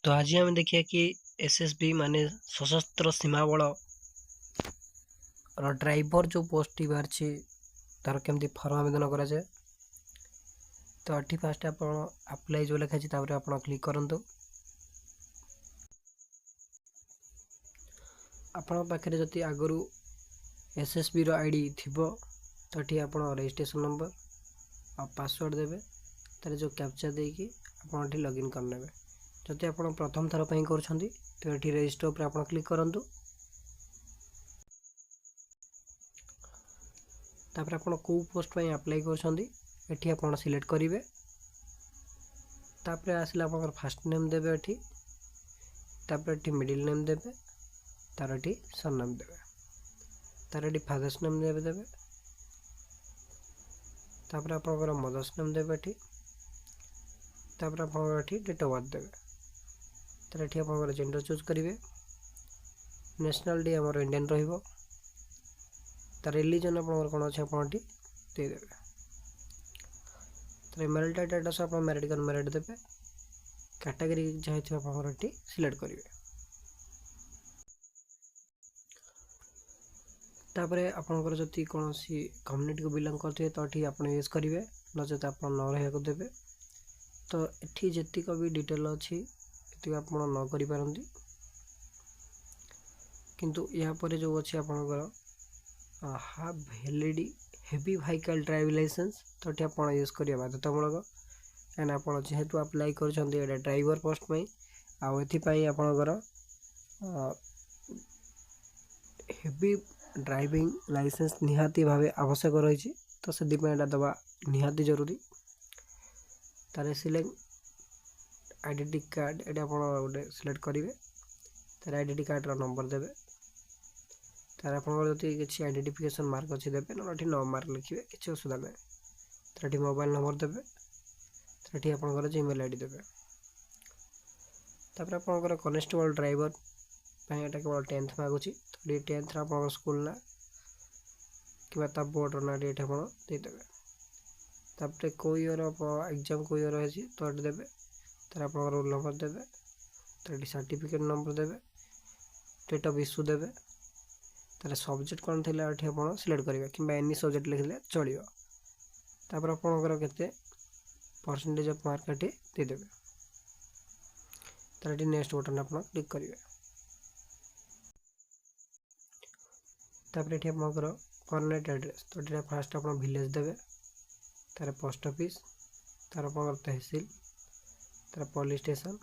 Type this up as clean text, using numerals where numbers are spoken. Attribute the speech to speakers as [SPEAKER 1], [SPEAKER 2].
[SPEAKER 1] तो आज हम देखिए कि एसएसबी माने सशस्त्र सीमा बल ड्राइवर जो पोस्ट बाहरी तार केमती फॉर्म आवेदन करा जाए। तो ये फास्ट आप अप्लाई जो लिखाई आप क्लिक करूँ। आपण पाखे जदि आगु एसएसबी रो आईडी थी तो ये आप रजिस्ट्रेशन नंबर और पासवर्ड देवे तार जो कैप्चा देकी आप लॉगिन करने। जदि आप प्रथम थर पर कर रजिस्टर पर आप क्लिक करूँ। तापर आप कौ पोस्ट पर अप्लाई कर आप सिलेक्ट करेंगे। तापर आसले आप फास्ट नेम देवे ये मिडिल नेम देवे तार ये सरनेम देवे तार ये फादर्स नेम देवे तापर आप मदर्स नेम देवे तापर आप डेट ऑफ बर्थ देवे तार ये आप जेंडर चूज करेंगे। नेशनलिटी आमर इंडियन रहिबो तार रिलीजन आप कौन अच्छे आपड़ी देदेवे तार मैरिटल स्टेटस आप मैरिड अनमैरिड देवे कैटेगरी जहाँ आप सिलेक्ट करेंगे। तापर आपंकर जदि कौन कम्युनिटी को बिलोंग करते तो ये आप यूज करेंगे नचेत आप न रहा देवे। तो ये जीक भी डिटेल अच्छी आप न करें किंतु यहाँ पर जो अच्छी आपंकर half वैलिडी heavy vehicle driving licence तो ये आप यूज करिए बाध्यतामूलक कहीं आप जेहेतु अप्लाई कर ड्राइवर पोस्ट पर आपणकर हेवी ड्राइविंग लाइसेंस निहाती भाव आवश्यक रही। तो से दवा निहाती जरूरी तार सिलेक्ट आइडेंटिटी कार्ड ये आप गोटे सिलेक्ट करेंगे तार आइडेंटिटी कार्ड नंबर देवे तार आप किसी आइडेंटिफिकेशन मार्क अच्छी देवे ना नो मार्क लिखे किसी असुविधा ना तार मोबाइल नंबर देवे तार आपंकर जीमेल आईडी देवे। तापर आपंकर कनेस्टेबल ड्राइवर केवल 10th मागुची तो ये 10th आप स्कूल ना कि बोर्ड ना ये देदेवे। तापर को ईयर एग्जाम को ईयर है तो ये देवे तार आप रोल नंबर देवे तार सर्टिफिकेट नंबर देवे डेट ऑफ इश्यू देवे तार सब्जेक्ट कौन थी आप सिलेक्ट करेंगे कि एनी सब्जेक्ट लिखले चलो। तापर आपंकर केते परसेंटेज ऑफ मार्क ये देदेवे तार नेक्स्ट बटन आप क्लिक करेंगे। तापर ये आपंकर परमानेंट एड्रेस तो ये फास्ट आप विलेज देवे तार पोस्ट ऑफिस तार तहसील तार पुलिस स्टेशन